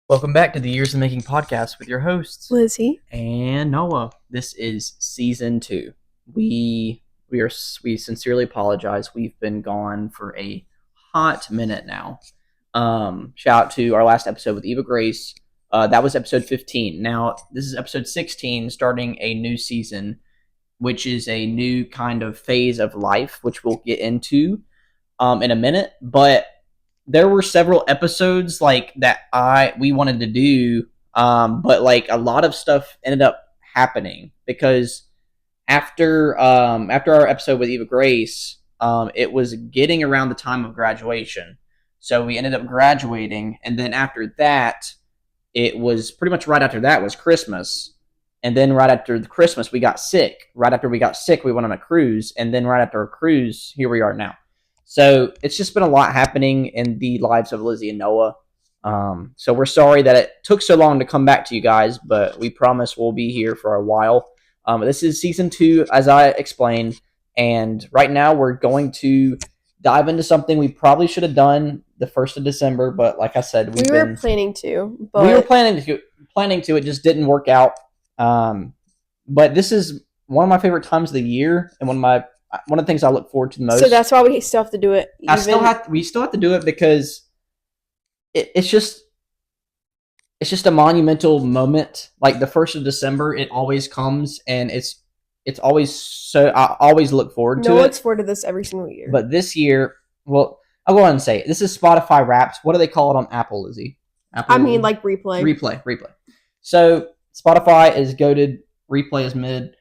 Welcome back to the Years of Making podcast with your hosts Lizzie. and Noah. This is season 2. We sincerely apologize. We've been gone for a hot minute now. Shout out to our last episode with Eva Grace. That was episode 15. Now this is episode 16, starting a new season, which is a new kind of phase of life, which we'll get into in a minute. But there were several episodes like that we wanted to do, but like a lot of stuff ended up happening because after our episode with Eva Grace, it was getting around the time of graduation, so we ended up graduating, and then after that, it was pretty much right after that was Christmas, and then right after the Christmas we got sick. Right after we got sick, we went on a cruise, and then right after a cruise, here we are now. So it's just been a lot happening in the lives of Lizzie and Noah. So we're sorry that it took so long to come back to you guys, but we promise we'll be here for a while. This is season 2, as I explained, and right now we're going to dive into something we probably should have done the 1st of December, but like I said, we were planning to, but we were planning to. It just didn't work out. But this is one of my favorite times of the year, and one of the things I look forward to the most. So that's why we still have to do it. We still have to do it because it's just a monumental moment. Like the 1st of December, it always comes, and it's always so. I always look forward to it. No one looks forward to this every single year. But this year, well, I'll go ahead and say it. This is Spotify Wrapped. What do they call it on Apple, Lizzie? Like replay. Replay. So Spotify is goated. Replay is mid.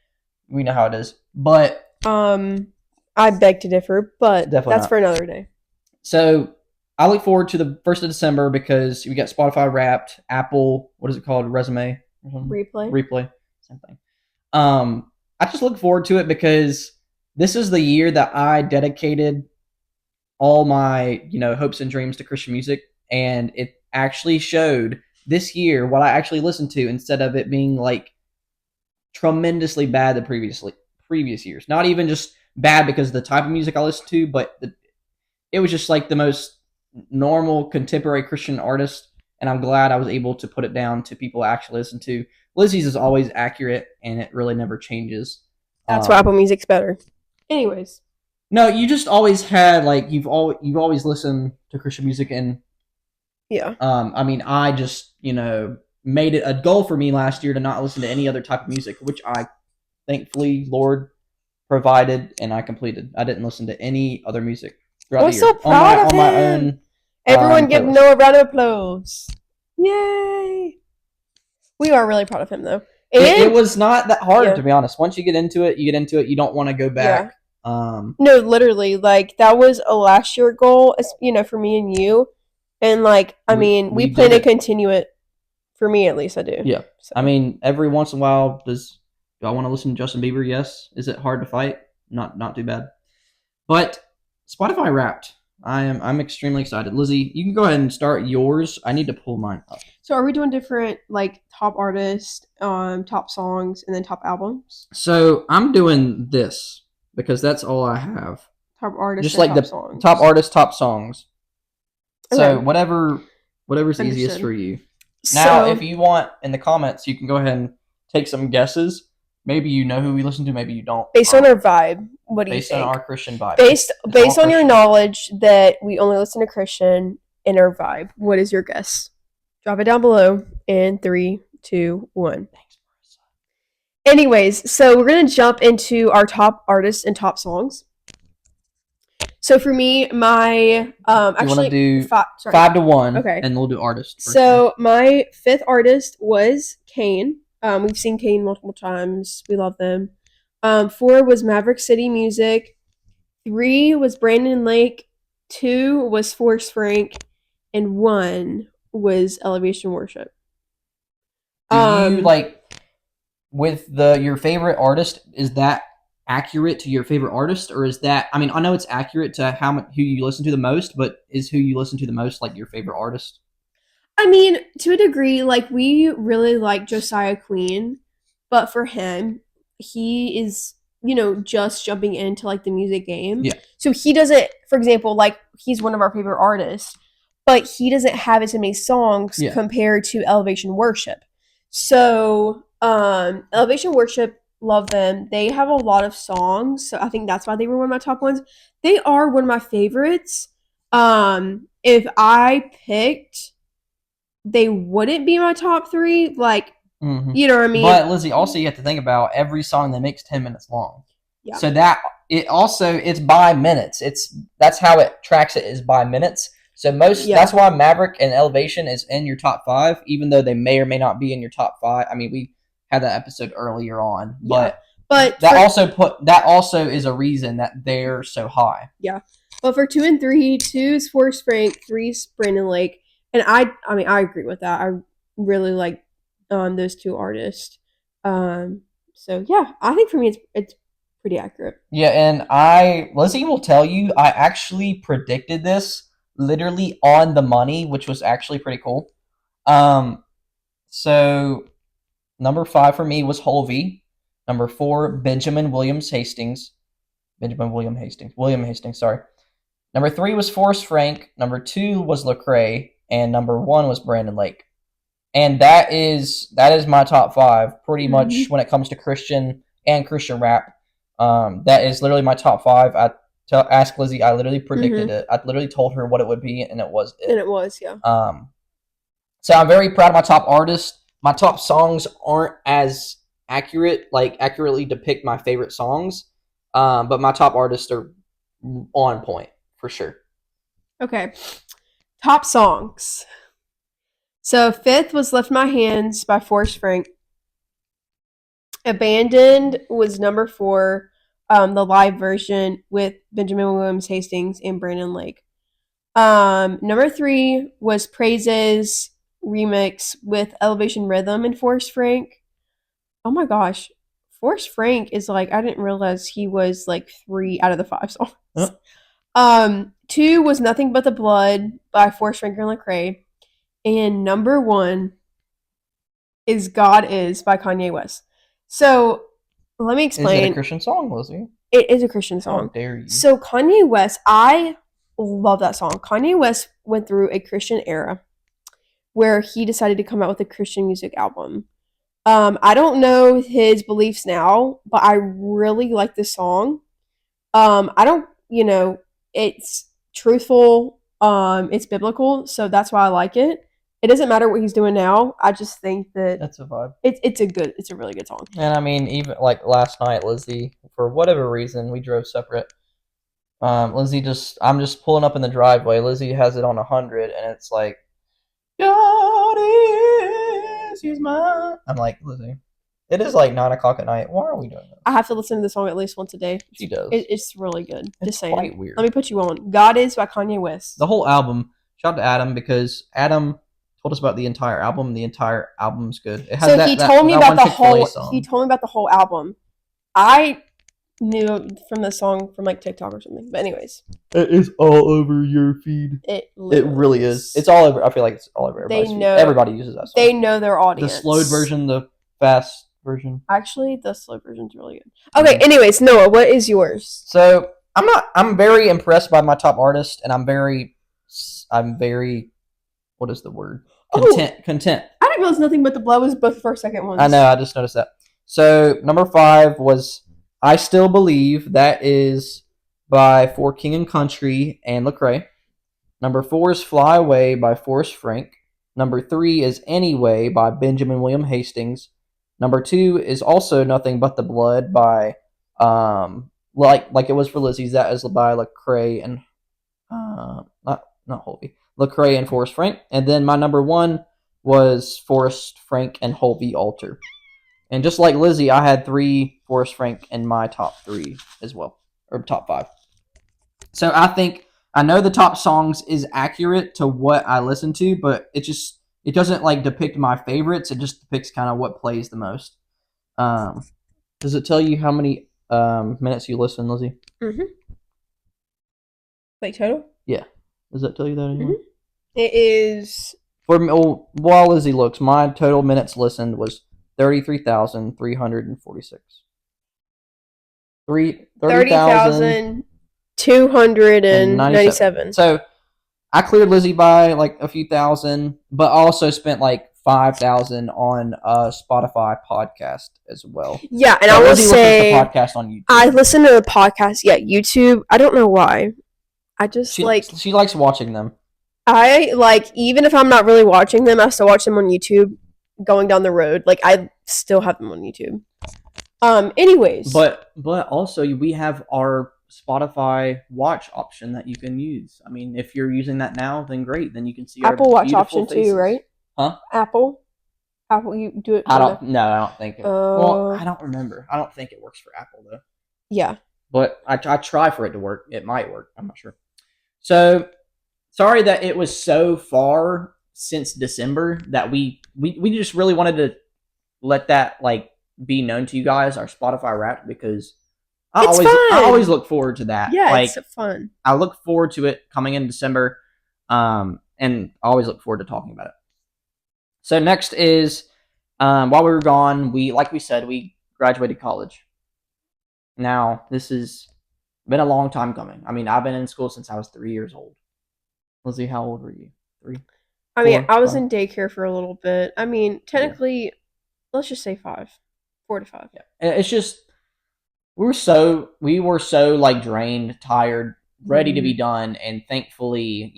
We know how it is, but. I beg to differ, but Definitely that's not. for another day. So I look forward to the 1st of December because we got Spotify Wrapped, Apple, what is it called? Resume? Replay. Same thing. I just look forward to it because this is the year that I dedicated all my, hopes and dreams to Christian music, and it actually showed this year what I actually listened to instead of it being like tremendously bad the previous years. Not even just bad because of the type of music I listened to, but it was just like the most normal contemporary Christian artist, and I'm glad I was able to put it down to people I actually listen to. Lizzie's is always accurate, and it really never changes. That's why Apple Music's better. Anyways. No, you just always had, like, you've always listened to Christian music, and yeah. I just, made it a goal for me last year to not listen to any other type of music, which I thankfully, Lord provided, and I completed. I didn't listen to any other music throughout the year. So proud of him. On my own. Everyone give Noah a round of applause. Yay! We are really proud of him, though. And it was not that hard, to be honest. Once you get into it. You don't want to go back. Yeah. No, literally, like that was a last year goal, for me and you, and like we plan to continue it. For me, at least, I do. Yeah. So. Every once in a while, do I want to listen to Justin Bieber? Yes. Is it hard to fight? Not too bad. But Spotify Wrapped. I'm extremely excited. Lizzie, you can go ahead and start yours. I need to pull mine up. So are we doing different like top artists, top songs, and then top albums? So I'm doing this because that's all I have. Top artists, just like the songs. Top artists, top songs. Okay. So whatever's easiest for you. Now, if you want, in the comments, you can go ahead and take some guesses. Maybe you know who we listen to, maybe you don't. Based on our vibe, what do you think? Based on our Christian vibe. Based on your knowledge that we only listen to Christian and our vibe, what is your guess? Drop it down below in 3, 2, 1. Thanks, Marissa. Anyways, so we're going to jump into our top artists and top songs. So for me, my you want to do 5 to 1, okay, and we'll do artist. So my 5th artist was Kane. We've seen Kane multiple times. We love them. 4 was Maverick City Music. 3 was Brandon Lake. 2 was Forrest Frank, and 1 was Elevation Worship. Do you like with your favorite artist? Is that accurate to your favorite artist, or is that? I know it's accurate to who you listen to the most, but is who you listen to the most like your favorite artist? To a degree, like we really like Josiah Queen, but for him, he is just jumping into like the music game. Yeah. So he doesn't, for example, like he's one of our favorite artists, but he doesn't have as many songs compared to Elevation Worship. So, Elevation Worship, love them. They have a lot of songs, so I think that's why they were one of my top ones. They are one of my favorites. If I picked, they wouldn't be my top 3. Like, you know what I mean? But Lizzie, also you have to think about every song they make's 10 minutes long. Yeah. So that it's by minutes. That's how it tracks it, is by minutes. So that's why Maverick and Elevation is in your top 5, even though they may or may not be in your top 5. I mean, we had that episode earlier on, but that also is a reason that they're so high. Yeah. But for 2 and 3, 2 is Forrest Frank, 3 is Brandon Lake, and I mean I agree with that. I really like those 2 artists. So yeah, I think for me it's pretty accurate. Yeah, and Lizzie will tell you, I actually predicted this literally on the money, which was actually pretty cool. So number 5 for me was Hulvey. Number 4, William Hastings, sorry. Number 3 was Forrest Frank. Number 2 was Lecrae, and number 1 was Brandon Lake. And that is my top 5, pretty much when it comes to Christian and Christian rap. That is literally my top 5. Ask Lizzie. I literally predicted it. I literally told her what it would be, and it was it. And it was, yeah. So I'm very proud of my top artists. My top songs aren't as accurately depict my favorite songs, but my top artists are on point for sure. Okay, top songs. So 5th was "Lift My Hands" by Forrest Frank. "Abandoned" was number 4, the live version with Benjamin Williams Hastings and Brandon Lake. Number 3 was "Praises" remix with Elevation Rhythm and Forrest Frank. Oh my gosh, Forrest Frank is like, I didn't realize he was like 3 out of the 5 songs. 2 was "Nothing But the Blood" by Forrest Frank and Lecrae. And number 1 is "God Is" by Kanye West. So let me explain. Is it a Christian song, Lizzie? It is a Christian song. How dare you? So Kanye West, I love that song. Kanye West went through a Christian era where he decided to come out with a Christian music album. I don't know his beliefs now, but I really like this song. I don't, it's truthful. It's biblical, so that's why I like it. It doesn't matter what he's doing now. I just think that that's a vibe. It's a really good song. And I mean, even like last night, Lizzie, for whatever reason, we drove separate. Lizzie I'm just pulling up in the driveway. Lizzie has it on 100, and it's like, God is, he's mine. I'm like, Lizzie, it is like 9 o'clock at night. Why are we doing that? I have to listen to the song at least once a day. She does. It's really good. It's just saying. Quite weird. Let me put you on. "God Is" by Kanye West. The whole album. Shout out to Adam, because Adam told us about the entire album. The entire album's good. It has he told me about the whole. He told me about the whole album. I knew from the song from like TikTok or something. But anyways, it is all over your feed. It really is. It's all over. I feel like it's all over everybody's feed. Everybody uses that song. They know their audience. The slowed version, the fast version. Actually, the slow version's really good. Okay. Anyways, Noah, what is yours? So I'm very impressed by my top artist, and I'm very. What is the word? Content. I didn't realize "Nothing But the Blood" was both first, second ones. I know. I just noticed that. So number 5 was "I Still Believe." That is by For King and Country and Lecrae. Number 4 is "Fly Away" by Forrest Frank. Number 3 is "Anyway" by Benjamin William Hastings. Number 2 is also "Nothing But the Blood" by like it was for Lizzie's. That is by Lecrae and not Hulvey. Lecrae and Forrest Frank. And then my number 1 was Forrest Frank and Hulvey Alter. And just like Lizzie, I had 3 Forrest Frank in my top 3 as well, or top 5. So I know the top songs is accurate to what I listen to, but it doesn't like depict my favorites. It just depicts kind of what plays the most. Does it tell you how many minutes you listen, Lizzie? Mm-hmm. Like total? Yeah. Does that tell you that anymore? Mm-hmm. It is. For me, while Lizzie looks, my total minutes listened was 33,346. 30,297. So I cleared Lizzie by like a few thousand, but also spent like 5,000 on a Spotify podcast as well. Yeah, and I will say podcast on YouTube. I listen to the podcast. Yeah, YouTube. I don't know why. I just she likes watching them. I like, even if I'm not really watching them, I still watch them on YouTube. Going down the road, like I still have them on YouTube. Anyways, but also we have our Spotify Watch option that you can use. I mean, if you're using that now, then great. Then you can see Apple our Watch option faces. too, right? Huh? Apple, you do it. I don't think it. Well, I don't remember. I don't think it works for Apple though. Yeah. But I try for it to work. It might work. I'm not sure. So sorry that it was so far since December that we just really wanted to let that like be known to you guys, our Spotify Wrapped, because I always look forward to that. Yeah, like, it's fun. I look forward to it coming in December, and I always look forward to talking about it. So next is, while we were gone, we graduated college. Now, this has been a long time coming. I mean, I've been in school since I was 3 years old. Lizzie, how old were you? 3? I mean, I was in daycare for a little bit. I mean, technically, let's just say 5. 4 to 5. Yeah. It's just, we were so like drained, tired, ready to be done, and thankfully,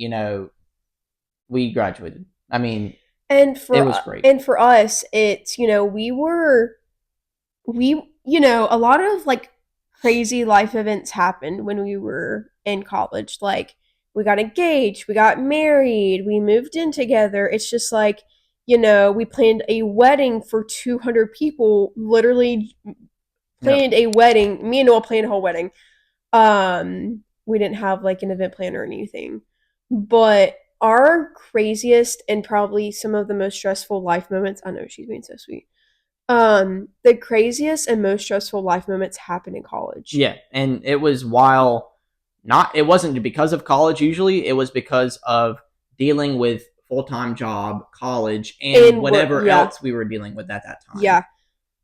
we graduated. I mean, it was great. And for us, it's, a lot of like crazy life events happened when we were in college. Like, we got engaged, we got married, we moved in together. It's just like, we planned a wedding for 200 people, literally planned a wedding. Me and Noah planned a whole wedding. We didn't have like an event planner or anything. But our craziest and probably some of the most stressful life moments, I know she's being so sweet. The craziest and most stressful life moments happen in college. Yeah, and it was it wasn't because of college usually, it was because of dealing with full-time job, college, and whatever else we were dealing with at that time. Yeah.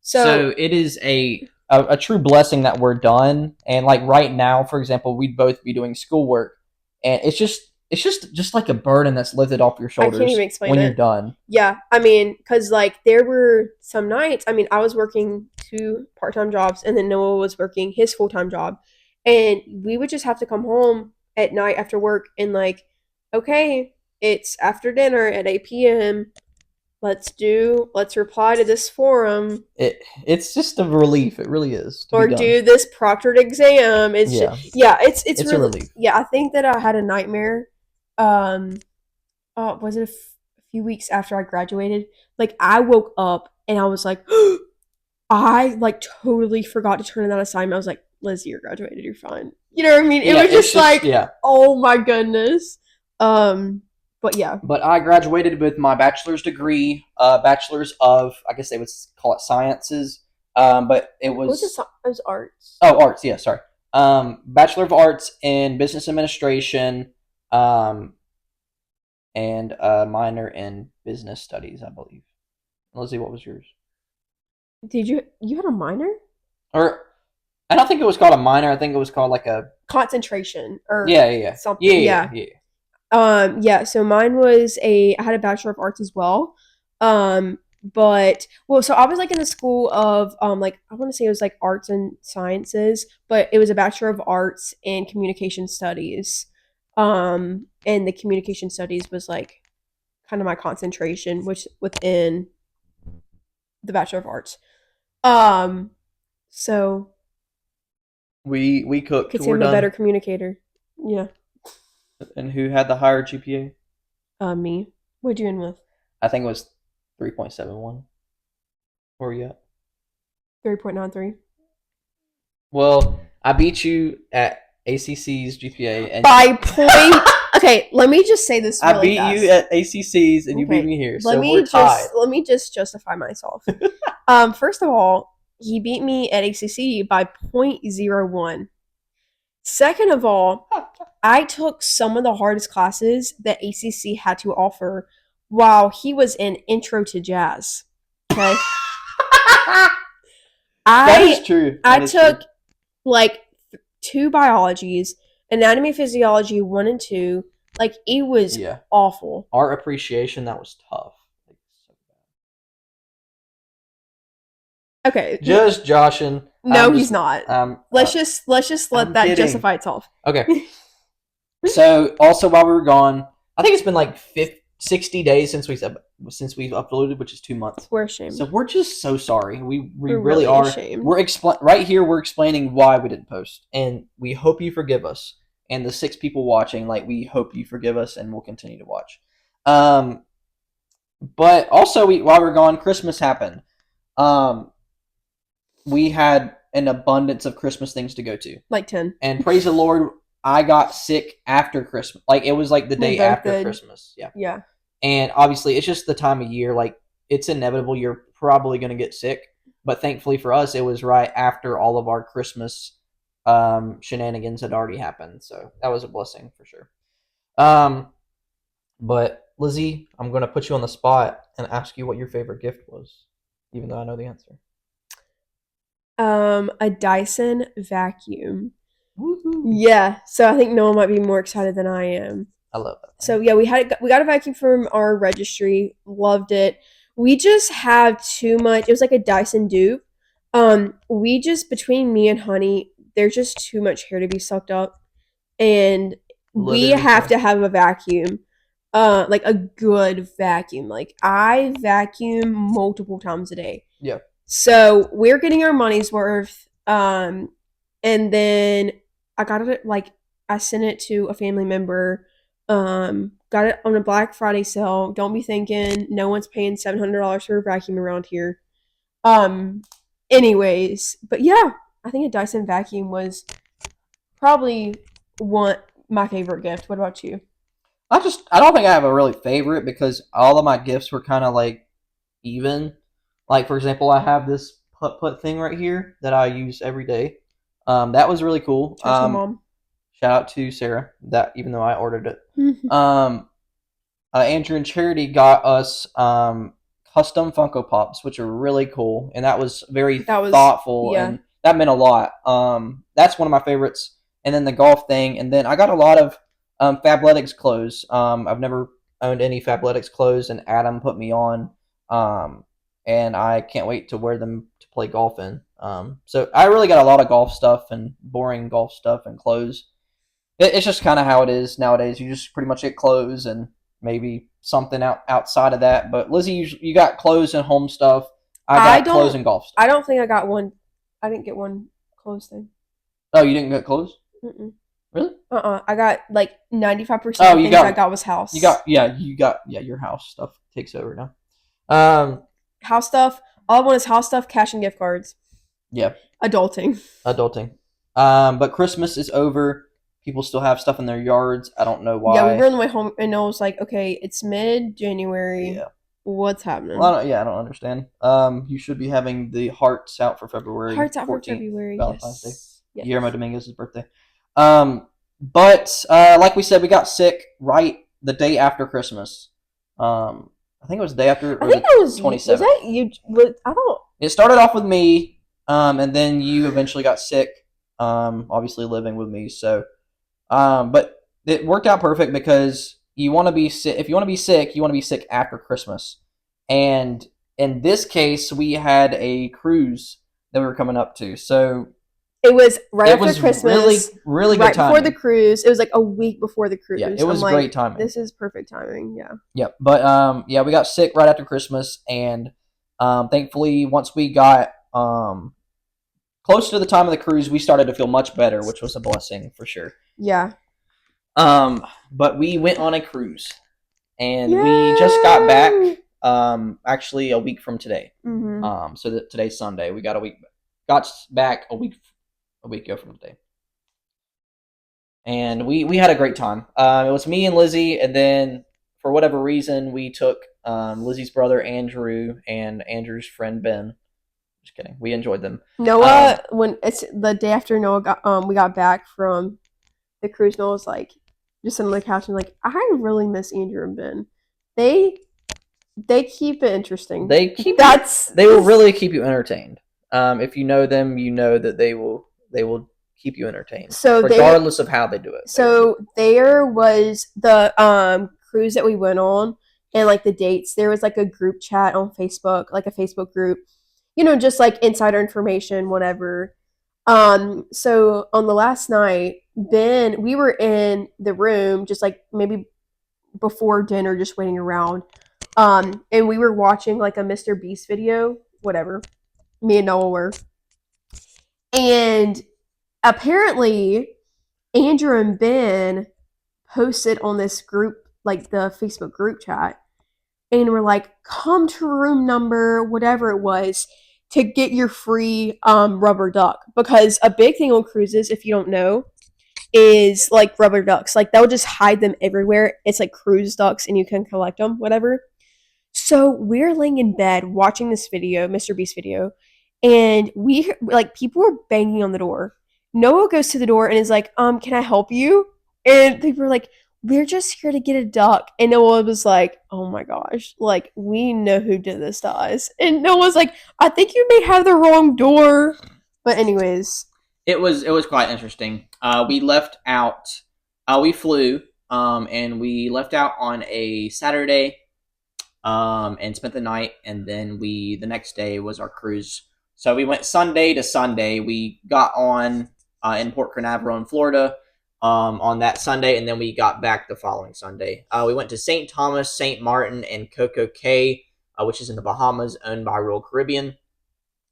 So it is a true blessing that we're done. And like right now, for example, we'd both be doing schoolwork, and it's just like a burden that's lifted off your shoulders. I can't even explain when you're done. Yeah, I mean, because like there were some nights. I mean, I was working 2 part-time jobs, and then Noah was working his full-time job, and we would just have to come home at night after work and like, okay, it's after dinner at 8 p.m. Let's reply to this forum. It's just a relief. It really is. Or do this proctored exam. It's it's really, a relief. Yeah, I think that I had a nightmare. Was it a few weeks after I graduated? Like, I woke up and I was like, I like totally forgot to turn in that assignment. I was like, Lizzie, you're graduated. You're fine. You know what I mean? It was just like, oh my goodness. But yeah. But I graduated with my bachelor's degree, bachelor's of, I guess they would call it sciences. But it was... It was arts. Oh, arts. Yeah, sorry. Bachelor of Arts in Business Administration, and a minor in Business Studies, I believe. Lizzie, what was yours? Did you had a minor? Or, I don't think it was called a minor. I think it was called like a... concentration. Or something. Yeah. So mine was I had a Bachelor of Arts as well. So I was like in the school of like, I want to say it was like arts and sciences, but it was a Bachelor of Arts in Communication Studies. And the Communication Studies was like kind of my concentration, which within the Bachelor of Arts. So we cooked. Could say I'm a better communicator. Yeah. And who had the higher GPA? Me. What'd you end with? I think it was 3.71. Where are you at? 3.93. Well, I beat you at ACC's GPA. And by point. Okay, let me just say this really I beat you at ACC's, and you beat me here. So we're tied. Let me just justify myself. First of all, he beat me at ACC by 0.01. Second of all, I took some of the hardest classes that ACC had to offer while he was in Intro to Jazz. Okay? That is true. I took like 2 biologies, Anatomy and Physiology 1 and 2, Like, it was awful. Art appreciation, that was tough. Okay. Just joshing. No, he's not. Let's just let that kidding. Justify itself. Okay. So also while we were gone, I think it's been like 60 days since we've uploaded, which is 2 months. We're ashamed. So we're just so sorry. We really are. Ashamed. We're right here. We're explaining why we didn't post, and we hope you forgive us. And the 6 people watching, like, we hope you forgive us, and we'll continue to watch. But also, while we were gone, Christmas happened. We had an abundance of Christmas things to go to. Like 10. And praise the Lord, I got sick after Christmas. Like, it was like the day after Christmas. Yeah. Yeah. And obviously, it's just the time of year. Like, it's inevitable. You're probably going to get sick. But thankfully for us, it was right after all of our Christmas shenanigans had already happened. So that was a blessing for sure. But Lizzie, I'm going to put you on the spot and ask you what your favorite gift was, even though I know the answer. A Dyson vacuum. Woo-hoo. Yeah, so I think Noah might be more excited than I am. I love that. So yeah, we got a vacuum from our registry. Loved it. We just have too much. It was like a Dyson dupe. We just, between me and Honey, there's just too much hair to be sucked up, and we have to have a vacuum. Like a good vacuum. Like, I vacuum multiple times a day. Yeah. So we're getting our money's worth. And then I got it, like, I sent it to a family member. Got it on a Black Friday sale. Don't be thinking no one's paying $700 for a vacuum around here. Anyways, but yeah, I think a Dyson vacuum was probably my favorite gift. What about you? I don't think I have a really favorite, because all of my gifts were kind of like even. Like, for example, I have this putt thing right here that I use every day. That was really cool. Shout out to my mom. Shout out to Sarah, that even though I ordered it. Andrew and Charity got us custom Funko Pops, which are really cool, and that was thoughtful, and that meant a lot. That's one of my favorites. And then the golf thing, and then I got a lot of Fabletics clothes. I've never owned any Fabletics clothes, and Adam put me on. And I can't wait to wear them to play golf in. So I really got a lot of golf stuff and boring golf stuff and clothes. It's just kind of how it is nowadays. You just pretty much get clothes and maybe something outside of that. But Lizzie, you got clothes and home stuff. I got clothes and golf stuff. I don't think I got one. I didn't get one clothes thing. Oh, you didn't get clothes? Mm-mm. Really? I got like 95% of things I got was house. You got your house stuff takes over now. House stuff. All I want is house stuff, cash, and gift cards. Yeah. Adulting. But Christmas is over. People still have stuff in their yards. I don't know why. Yeah, we were on the way home, and I was like, okay, it's mid-January. Yeah. What's happening? Well, I don't understand. You should be having the hearts out for February. Hearts out 14th, for February. Valentine's Day. Yes. Guillermo Dominguez's birthday. But like we said, we got sick right the day after Christmas. I think it was the day after. I think that was 27th. Was that you? I don't. It started off with me, and then you eventually got sick. Obviously living with me, so. But it worked out perfect, because you want to be sick. If you want to be sick, you want to be sick after Christmas. And in this case, we had a cruise that we were coming up to, so. It was after Christmas. Really, really good timing. Right before the cruise. It was like a week before the cruise. Yeah, it was great timing. This is perfect timing. Yeah. Yep. But we got sick right after Christmas, and thankfully, once we got close to the time of the cruise, we started to feel much better, which was a blessing for sure. Yeah. But we went on a cruise, and we just got back. Actually, a week from today. Mm-hmm. So today's Sunday. We got back a week ago from today, and we had a great time. It was me and Lizzie, and then for whatever reason we took Lizzie's brother Andrew and Andrew's friend Ben. Just kidding. We enjoyed them. Noah, when it's the day after Noah we got back from the cruise, Noah was like, just sitting on the couch and like, I really miss Andrew and Ben. They keep it interesting. They will really keep you entertained. If you know them, you know that they will keep you entertained. So regardless of how they do it. So there was the cruise that we went on, and like the dates. There was like a group chat on Facebook, like a Facebook group, just like insider information, whatever. So on the last night, we were in the room, just like maybe before dinner, just waiting around. And we were watching like a Mr. Beast video, whatever. Me and Noah were. And apparently, Andrew and Ben posted on this group, like the Facebook group chat, and were like, come to room number, whatever it was, to get your free rubber duck. Because a big thing on cruises, if you don't know, is like rubber ducks. Like they'll just hide them everywhere. It's like cruise ducks and you can collect them, whatever. So we're laying in bed watching this video, Mr. Beast video, and we like people were banging on the door. Noah goes to the door and is like, can I help you? And people were like, we're just here to get a duck. And Noah was like, oh my gosh, like we know who did this to us. And Noah's like, I think you may have the wrong door. But anyways, it was quite interesting. We left out. We flew, and we left out on a Saturday, and spent the night, and then the next day was our cruise. So we went Sunday to Sunday. We got on in Port Canaveral, Florida, on that Sunday, and then we got back the following Sunday. We went to St. Thomas, St. Martin, and Coco Cay, which is in the Bahamas, owned by Royal Caribbean.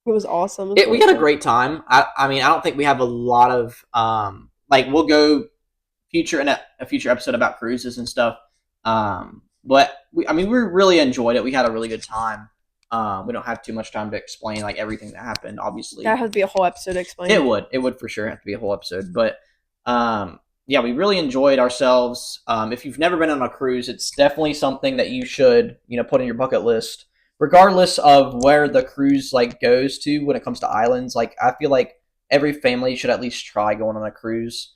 It was awesome. We had a great time. I mean, I don't think we have a lot of we'll go in a future episode about cruises and stuff. But we really enjoyed it. We had a really good time. We don't have too much time to explain like everything that happened. Obviously, that has to be a whole episode to explain. It would for sure have to be a whole episode. But yeah, we really enjoyed ourselves. If you've never been on a cruise, it's definitely something that you should put in your bucket list, regardless of where the cruise goes to. When it comes to islands, I feel like every family should at least try going on a cruise.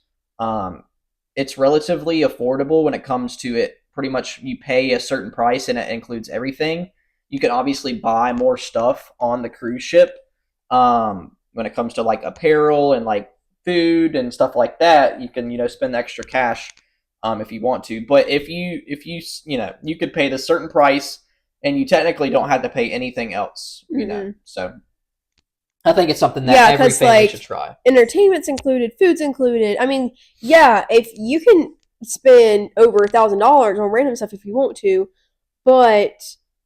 It's relatively affordable when it comes to it. Pretty much you pay a certain price and it includes everything. You can obviously buy more stuff on the cruise ship when it comes to apparel and food and stuff like that. You can spend extra cash if you want to. But if you you could pay the certain price and you technically don't have to pay anything else. So I think it's something that every family should try. Entertainment's included, food's included. I mean, yeah, if you can spend over $1,000 on random stuff if you want to, but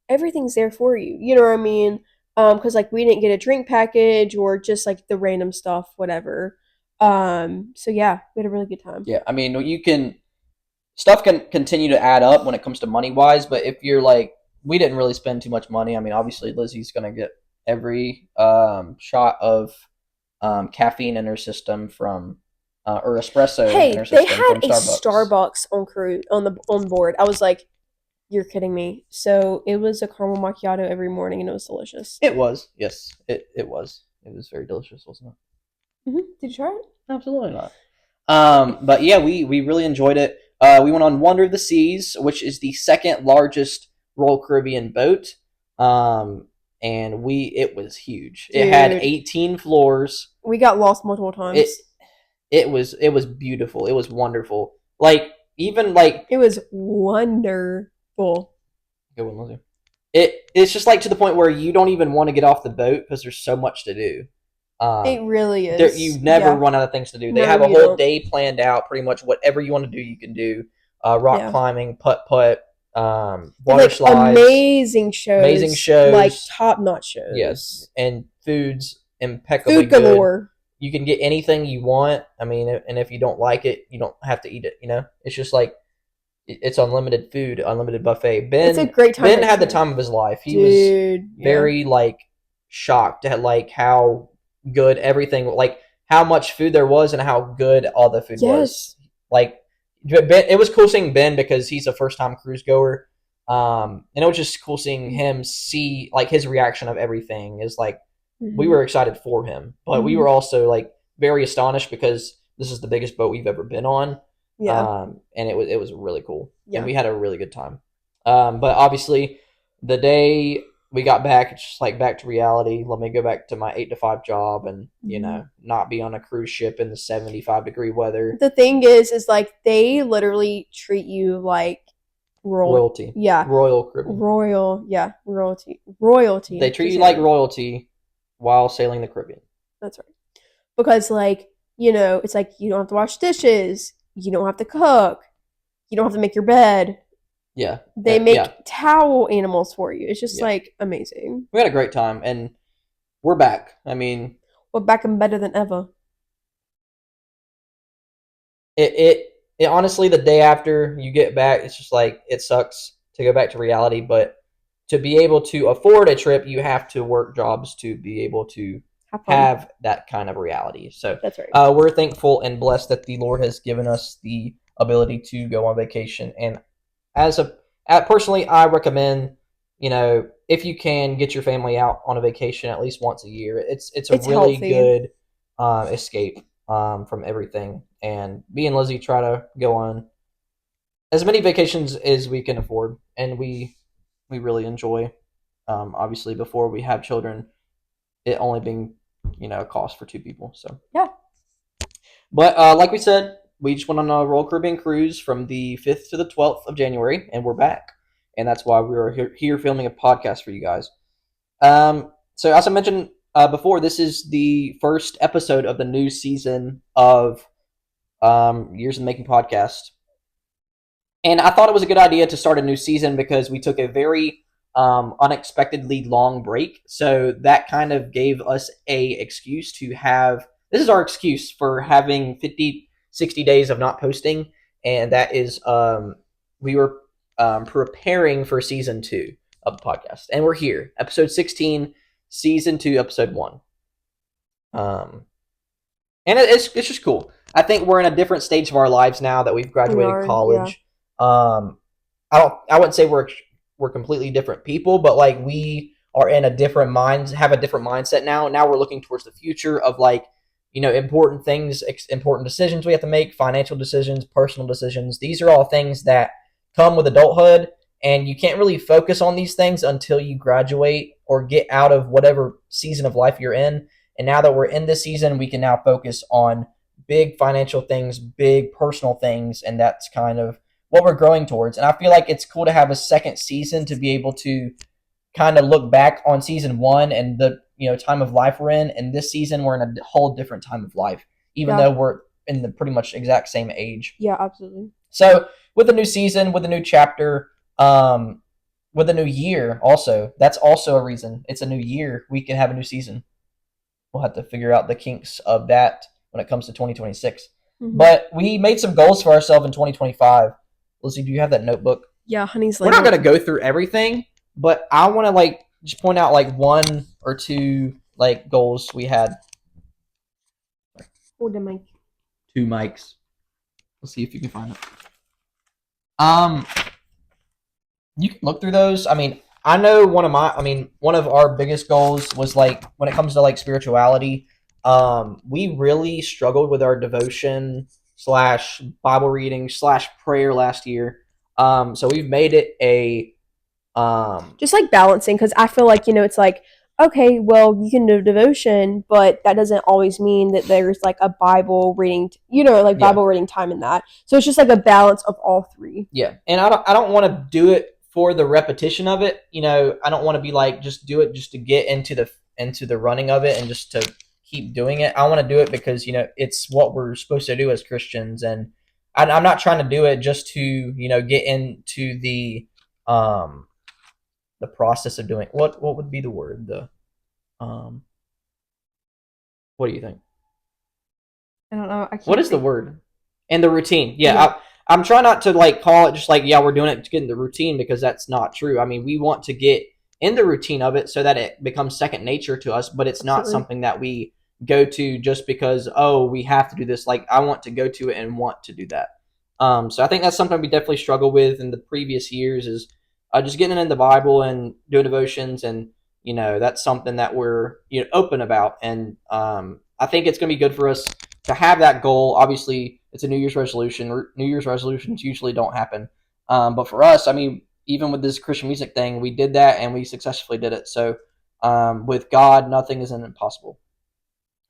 everything's there for you. You know what I mean? Because we didn't get a drink package or just the random stuff, whatever. So yeah, we had a really good time. Yeah, I mean, stuff can continue to add up when it comes to money wise, but if you're we didn't really spend too much money. I mean, obviously Lizzie's gonna get every shot of caffeine in her system from or espresso. Hey, in her they system had from a Starbucks on board. I was like, you're kidding me. So it was a caramel macchiato every morning, and it was delicious. It was, yes, it was. It was very delicious, wasn't it? Mm-hmm. Did you try it? Absolutely not. But yeah, we really enjoyed it. We went on Wonder of the Seas, which is the second largest Royal Caribbean boat. And it was huge. Dude, it had 18 floors. We got lost multiple times. It was beautiful. It was wonderful. It was wonderful. Good one, Lizzie. It's just to the point where you don't even want to get off the boat because there's so much to do. It really is. You never run out of things to do. They have a whole day planned out. Pretty much whatever you want to do, you can do. Rock climbing, putt, water slides, amazing shows, top-notch shows. Yes, and food's impeccably good. Food galore. You can get anything you want. I mean, and if you don't like it, you don't have to eat it. It's just it's unlimited food, unlimited buffet. Ben, it's a great time. Ben had the time of his life. He was very shocked at how good everything, how much food there was and how good all the food was. Ben, it was cool seeing Ben because he's a first time cruise goer. And it was just cool seeing him see his reaction of everything is we were excited for him, but we were also very astonished because this is the biggest boat we've ever been on. Yeah. And it was really cool. Yeah. And we had a really good time. But obviously the day we got back, it's just like back to reality. Let me go back to my 8 to 5 job and, not be on a cruise ship in the 75-degree weather. The thing is like they literally treat you like royalty. Yeah. Royal Caribbean. Royalty. They treat you like royalty while sailing the Caribbean. That's right. Because like, it's like you don't have to wash dishes, you don't have to cook, you don't have to make your bed. Yeah. They make towel animals for you. It's just like amazing. We had a great time and we're back. I mean, we're back and better than ever. It honestly, the day after you get back, it's just like it sucks to go back to reality, but to be able to afford a trip, you have to work jobs to be able to have that kind of reality. So that's right. We're thankful and blessed that the Lord has given us the ability to go on vacation. And personally, I recommend, if you can get your family out on a vacation at least once a year, it's a really healthy. Good escape from everything. And me and Lizzie try to go on as many vacations as we can afford, and we really enjoy. Obviously, before we have children, it only being a cost for 2 people. So yeah. But like we said, we just went on a Royal Caribbean cruise from the 5th to the 12th of January, and we're back. And that's why we are here filming a podcast for you guys. So as I mentioned before, this is the first episode of the new season of Years in the Making podcast. And I thought it was a good idea to start a new season because we took a very unexpectedly long break. So that kind of gave us a excuse to have... This is our excuse for having 50, 60 days of not posting. And that is we were preparing for season 2 of the podcast. And we're here. Episode 16, season 2, episode 1. And it's just cool. I think we're in a different stage of our lives now that we've graduated college. Yeah. I wouldn't say we're completely different people, but like we are in a different have a different mindset now. Now we're looking towards the future of like, important things, important decisions we have to make, financial decisions, personal decisions. These are all things that come with adulthood, and you can't really focus on these things until you graduate or get out of whatever season of life you're in. And now that we're in this season, we can now focus on big financial things, big personal things, and that's kind of what we're growing towards. And I feel like it's cool to have a second season to be able to kind of look back on season 1 and the time of life we're in. And this season, we're in a whole different time of life, even though we're in the pretty much exact same age. Yeah, absolutely. So with a new season, with a new chapter, with a new year also, that's also a reason. It's a new year. We can have a new season. We'll have to figure out the kinks of that when it comes to 2026. Mm-hmm. But we made some goals for ourselves in 2025. Lizzie, do you have that notebook? Yeah, honey's like... We're not going to go through everything, but I want to just point out 1 or 2 goals we had. Hold the mic. 2 mics. Let's see if you can find it. You can look through those. I mean, I know one of our biggest goals was when it comes to spirituality, we really struggled with our devotion / Bible reading / prayer last year. So we've made it a just balancing, because I feel like it's like, okay, well, you can do devotion, but that doesn't always mean that there's a Bible reading, Bible reading time in that. So it's just a balance of all 3. Yeah, and I don't want to do it for the repetition of it. I don't want to be just do it just to get into the running of it and just to keep doing it. I want to do it because it's what we're supposed to do as Christians, and I'm not trying to do it just to get into the process of doing what would be the word, what do you think? I don't know. What is the word? And the routine. Yeah. I'm trying not to call it just we're doing it to get in the routine, because that's not true. I mean, we want to get in the routine of it so that it becomes second nature to us, but it's not something that we go to just because, we have to do this. I want to go to it and want to do that. So I think that's something we definitely struggle with in the previous years is just getting in the Bible and doing devotions. And, that's something that we're open about. And I think it's going to be good for us to have that goal. Obviously, it's a New Year's resolution. New Year's resolutions usually don't happen. But for us, I mean, even with this Christian music thing, we did that and we successfully did it. So with God, nothing is impossible.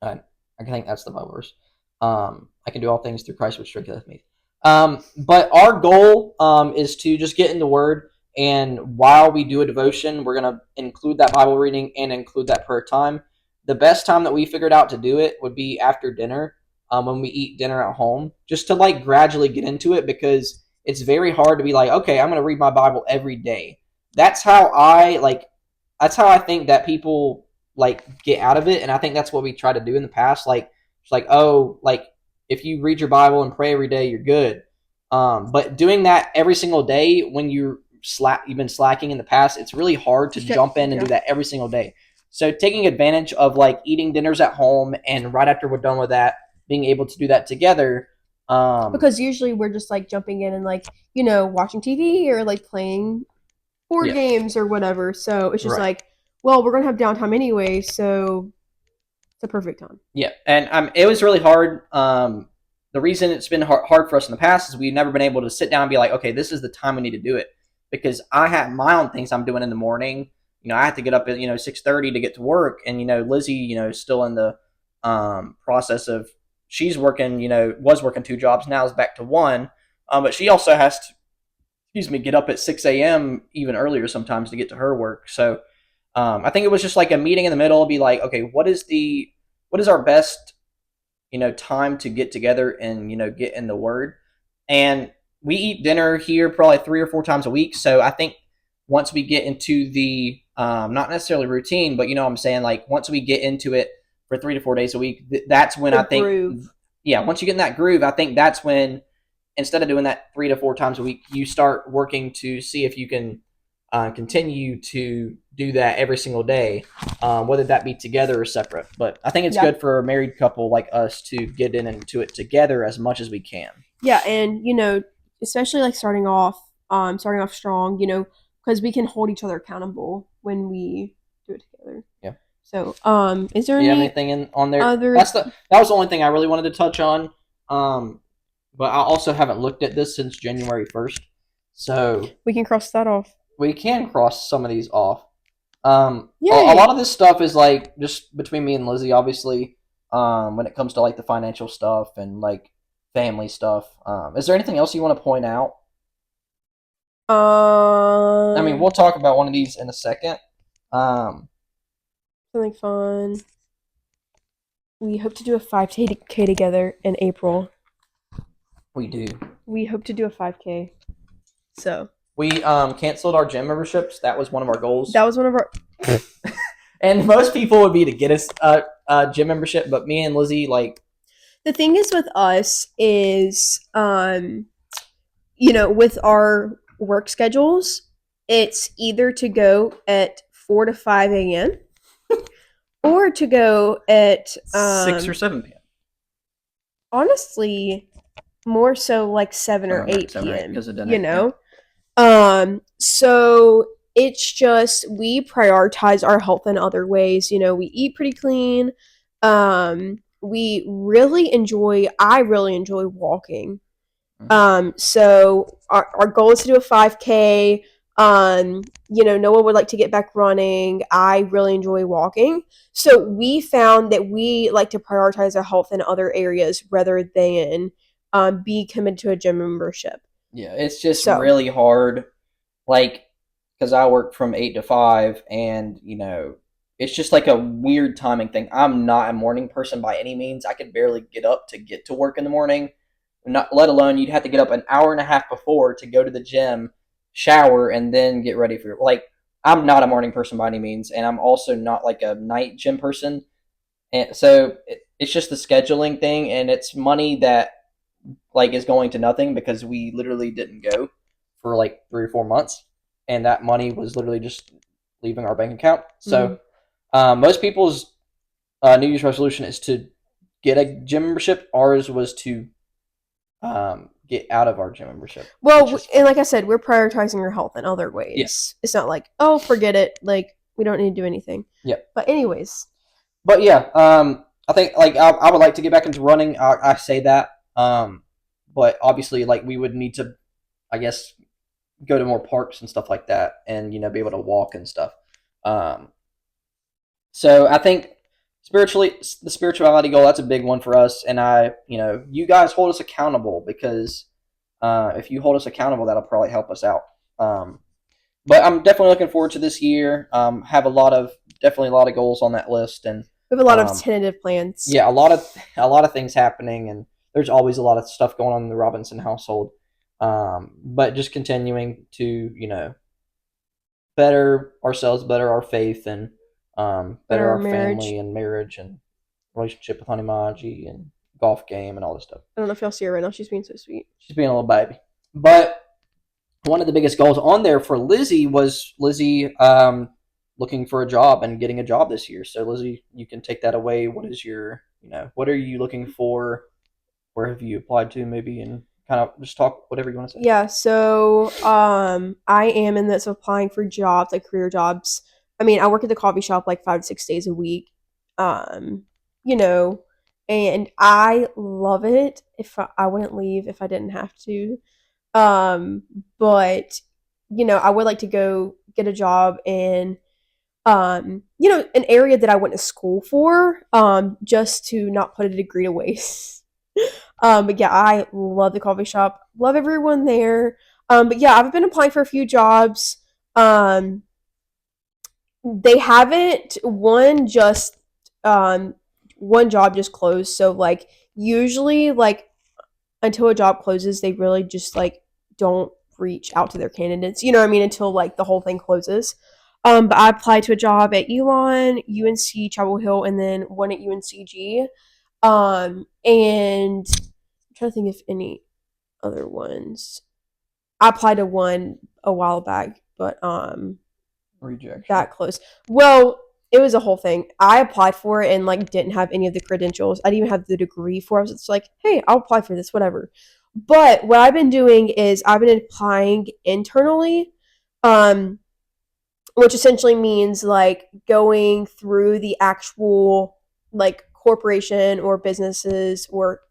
I think that's the Bible verse. I can do all things through Christ which strengtheneth me. But our goal is to just get in the Word, and while we do a devotion, we're going to include that Bible reading and include that prayer time. The best time that we figured out to do it would be after dinner, when we eat dinner at home, just to like gradually get into it, because it's very hard to be like, okay, I'm going to read my Bible every day. That's how I think that people like get out of it, and I think that's what we try to do in the past. Like, it's like, oh, like if you read your Bible and pray every day, you're good. But doing that every single day when you've been slacking in the past, it's really hard to jump in and do that every single day. So taking advantage of like eating dinners at home, and right after we're done with that, being able to do that together. Because usually we're just like jumping in and like, you know, watching TV or like playing board games or whatever. So it's just like, well, we're going to have downtime anyway, so it's a perfect time. Yeah, and it was really hard. The reason it's been hard for us in the past is we've never been able to sit down and be like, okay, this is the time we need to do it. Because I have my own things I'm doing in the morning. You know, I have to get up at 6:30 to get to work, and Lizzie, is still in the process of, she's working, was working 2 jobs, now is back to 1, but she also has to, get up at 6 a.m. even earlier sometimes to get to her work. So I think it was just like a meeting in the middle, be like, okay, what is our best time to get together and get in the Word. And we eat dinner here probably 3 or 4 times a week. So I think once we get into the not necessarily routine, but what I'm saying, like once we get into it for 3 to 4 days a week, that's when I think groove. Yeah, once you get in that groove, I think that's when, instead of doing that 3 to 4 times a week, you start working to see if you can continue to do that every single day, whether that be together or separate. But I think it's good for a married couple like us to get into it together as much as we can. Yeah, and especially like starting off strong, because we can hold each other accountable when we do it together. Yeah. So, is there anything on there? That was the only thing I really wanted to touch on. But I also haven't looked at this since January 1st, so we can cross that off. We can cross some of these off. A lot of this stuff is like just between me and Lizzie, obviously. When it comes to like the financial stuff and like family stuff. Is there anything else you want to point out? I mean, we'll talk about one of these in a second. Something fun. We hope to do a 5K together in April. We do. We hope to do a 5K. So we canceled our gym memberships. That was one of our goals. That was one of our. And most people would be to get us a gym membership, but me and Lizzie, like. The thing is with us is, with our work schedules, it's either to go at 4 to 5 a.m. or to go at 6 or 7 p.m. Honestly, more so like 7 or 8 p.m. Right, because of dinner, so it's just we prioritize our health in other ways. We eat pretty clean. I really enjoy walking. So our goal is to do a 5K. Noah would like to get back running. I really enjoy walking. So we found that we like to prioritize our health in other areas rather than be committed to a gym membership. Yeah, it's just really hard, like, because I work from 8 to 5, and, it's just like a weird timing thing. I'm not a morning person by any means. I could barely get up to get to work in the morning, let alone you'd have to get up an hour and a half before to go to the gym, shower, and then get ready for, like, I'm not a morning person by any means, and I'm also not, like, a night gym person. And so it's just the scheduling thing, and it's money that, like, is going to nothing because we literally didn't go for, like, 3 or 4 months, and that money was literally just leaving our bank account. So most people's New Year's resolution is to get a gym membership. Ours was to get out of our gym membership. Well, and like I said, we're prioritizing our health in other ways. Yes. It's not like, oh, forget it. Like, we don't need to do anything. Yeah. But anyways. But yeah, I think, like, I would like to get back into running. I say that. But obviously, like, we would need to, I guess, go to more parks and stuff like that, and be able to walk and stuff. Um, so I think spiritually, the spirituality goal, that's a big one for us. And you guys hold us accountable, because if you hold us accountable, that'll probably help us out. But I'm definitely looking forward to this year. Have definitely a lot of goals on that list, and we have a lot of tentative plans. Yeah, a lot of things happening, and there's always a lot of stuff going on in the Robinson household. But just continuing to better ourselves, better our faith, and better our family and marriage and relationship with Honey Maji and golf game and all this stuff. I don't know if y'all see her right now. She's being so sweet. She's being a little baby. But one of the biggest goals on there for Lizzie was looking for a job and getting a job this year. So Lizzie, you can take that away. What is what are you looking for? Where have you applied to, maybe, and kind of just talk whatever you want to say. Yeah, so I am in this applying for jobs, like career jobs. I mean, I work at the coffee shop like 5 to 6 days a week. And I love it. If I wouldn't leave if I didn't have to. But I would like to go get a job in an area that I went to school for, just to not put a degree to waste. But yeah, I love the coffee shop. Love everyone there. But yeah, I've been applying for a few jobs. They haven't one job just closed. So like usually like until a job closes, they really just like don't reach out to their candidates. You know what I mean? Until like the whole thing closes. But I applied to a job at Elon, UNC Chapel Hill, and then one at UNCG. And I'm trying to think if any other ones. I applied to one a while back, but rejection. That close. Well, it was a whole thing. I applied for it and like didn't have any of the credentials. I didn't even have the degree for it. I was just like, hey, I'll apply for this, whatever. But what I've been doing is I've been applying internally, which essentially means like going through the actual like corporation or businesses or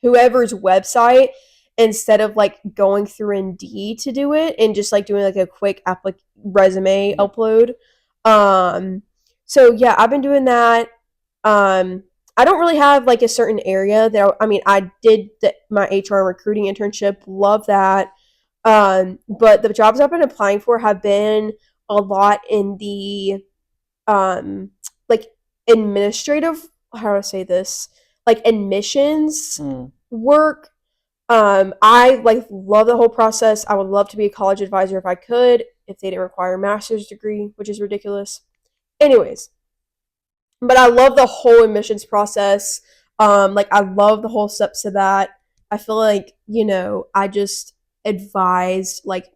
whoever's website, instead of like going through Indeed to do it and just like doing like a quick resume upload. So yeah, I've been doing that. I don't really have like a certain area that I did my HR and recruiting internship. Love that. But the jobs I've been applying for have been a lot in the like administrative, how do I say this? Like admissions work. I like love the whole process. I would love to be a college advisor if I could, if they didn't require a master's degree, which is ridiculous. Anyways, but I love the whole admissions process. Like I love the whole steps to that. I feel like, I just advised like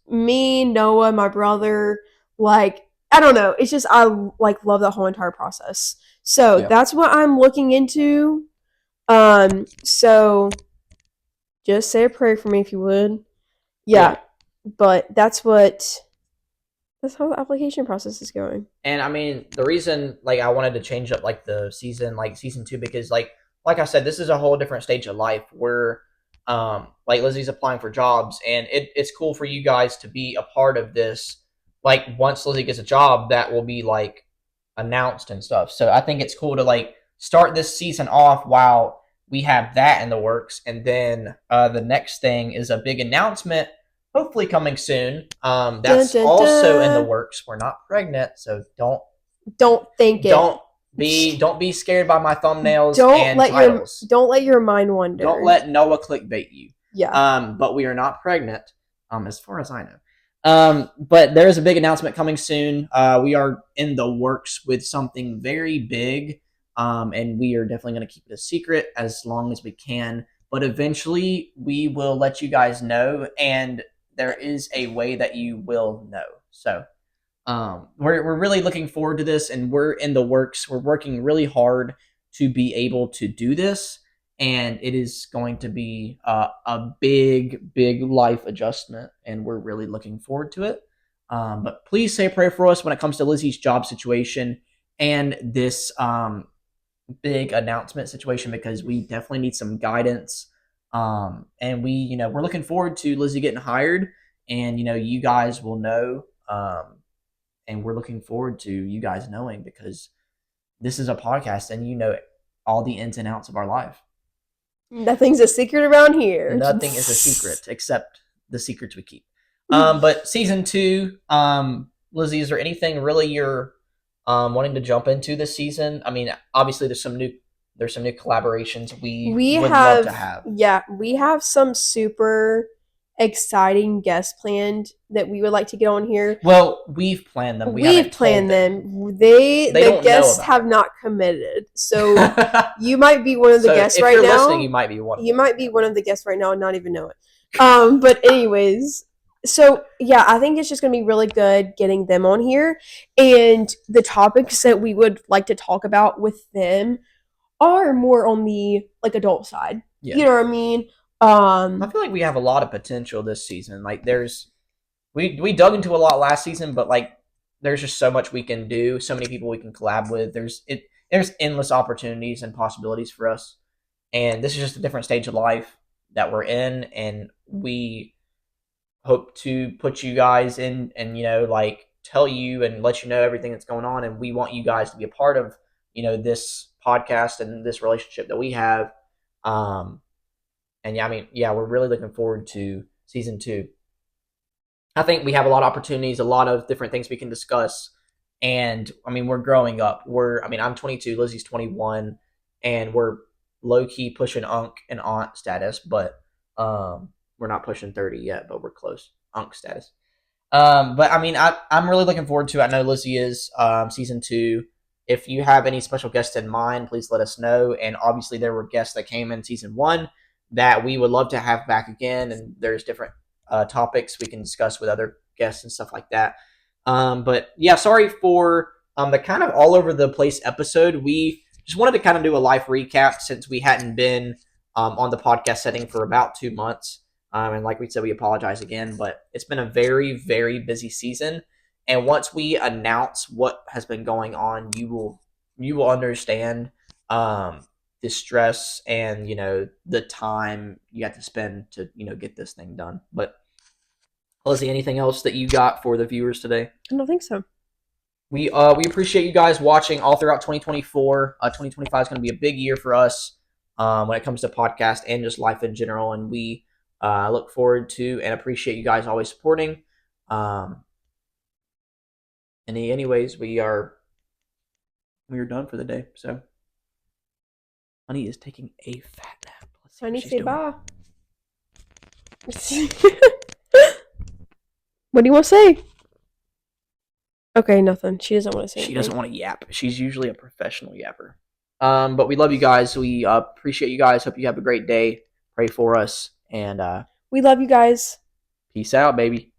me, Noah, my brother, like I don't know. It's just I like love the whole entire process. So that's what I'm looking into. So just say a prayer for me if you would. Yeah. But that's how the application process is going. And I mean, the reason like I wanted to change up like the season 2, because like I said, this is a whole different stage of life where like Lizzie's applying for jobs, and it's cool for you guys to be a part of this. Like once Lizzie gets a job, that will be like announced and stuff. So I think it's cool to like start this season off while we have that in the works, and then the next thing is a big announcement, hopefully coming soon. That's also in the works. We're not pregnant, so don't think it. Don't be scared by my thumbnails and titles. Don't let your mind wander. Don't let Noah clickbait you. Yeah. But we are not pregnant, as far as I know. But there is a big announcement coming soon. We are in the works with something very big. And we are definitely going to keep it a secret as long as we can. But eventually, we will let you guys know, and there is a way that you will know. So, we're really looking forward to this, and we're in the works. We're working really hard to be able to do this, and it is going to be a big life adjustment, and we're really looking forward to it. But please say a prayer for us when it comes to Lizzie's job situation and this big announcement situation, because we definitely need some guidance And we, we're looking forward to Lizzie getting hired, and you guys will know. And we're looking forward to you guys knowing, because this is a podcast, and all the ins and outs of our life. Nothing's a secret around here. Nothing is a secret except the secrets we keep. But season 2, Lizzie, is there anything really you're wanting to jump into this season? I mean, obviously there's some new collaborations we would love to have. Yeah, we have some super exciting guests planned that we would like to get on here. Well, we've planned them. We've planned them. The guests have not committed. So you might be one of the guests right now. If you're listening, you might be one. You might be one of the guests right now and not even know it. But anyways, so yeah, I think it's just gonna be really good getting them on here, and the topics that we would like to talk about with them are more on the adult side. Yeah. You know what I mean? I feel like we have a lot of potential this season. Like we dug into a lot last season, but there's just so much we can do, so many people we can collab with. There's endless opportunities and possibilities for us. And this is just a different stage of life that we're in, and we hope to put you guys in and tell you and let you know everything that's going on, and we want you guys to be a part of this podcast and this relationship that we have. And we're really looking forward to season 2. I think we have a lot of opportunities, a lot of different things we can discuss. And we're growing up. I'm 22, Lizzie's 21, and we're low key pushing unc and aunt status, but we're not pushing 30 yet, but we're close. Unc status. But I'm really looking forward to it. I know Lizzie is season 2. If you have any special guests in mind, please let us know. And obviously there were guests that came in season 1 that we would love to have back again, and there's different topics we can discuss with other guests and stuff like that. But yeah, sorry for the kind of all over the place episode. We just wanted to kind of do a life recap since we hadn't been on the podcast setting for about 2 months. And like we said, we apologize again, but it's been a very, very busy season. And once we announce what has been going on, you will understand the stress and the time you have to spend to get this thing done. But Lizzie, anything else that you got for the viewers today? I don't think so. We appreciate you guys watching all throughout 2024. 2025 is going to be a big year for us when it comes to podcast and just life in general, and we look forward to and appreciate you guys always supporting. Anyways, we are done for the day. So Honey is taking a fat nap. Honey, say bye. What do you want to say? Okay, nothing. She doesn't want to say anything. She doesn't want to yap. She's usually a professional yapper. But we love you guys. We appreciate you guys. Hope you have a great day. Pray for us. And we love you guys. Peace out, baby.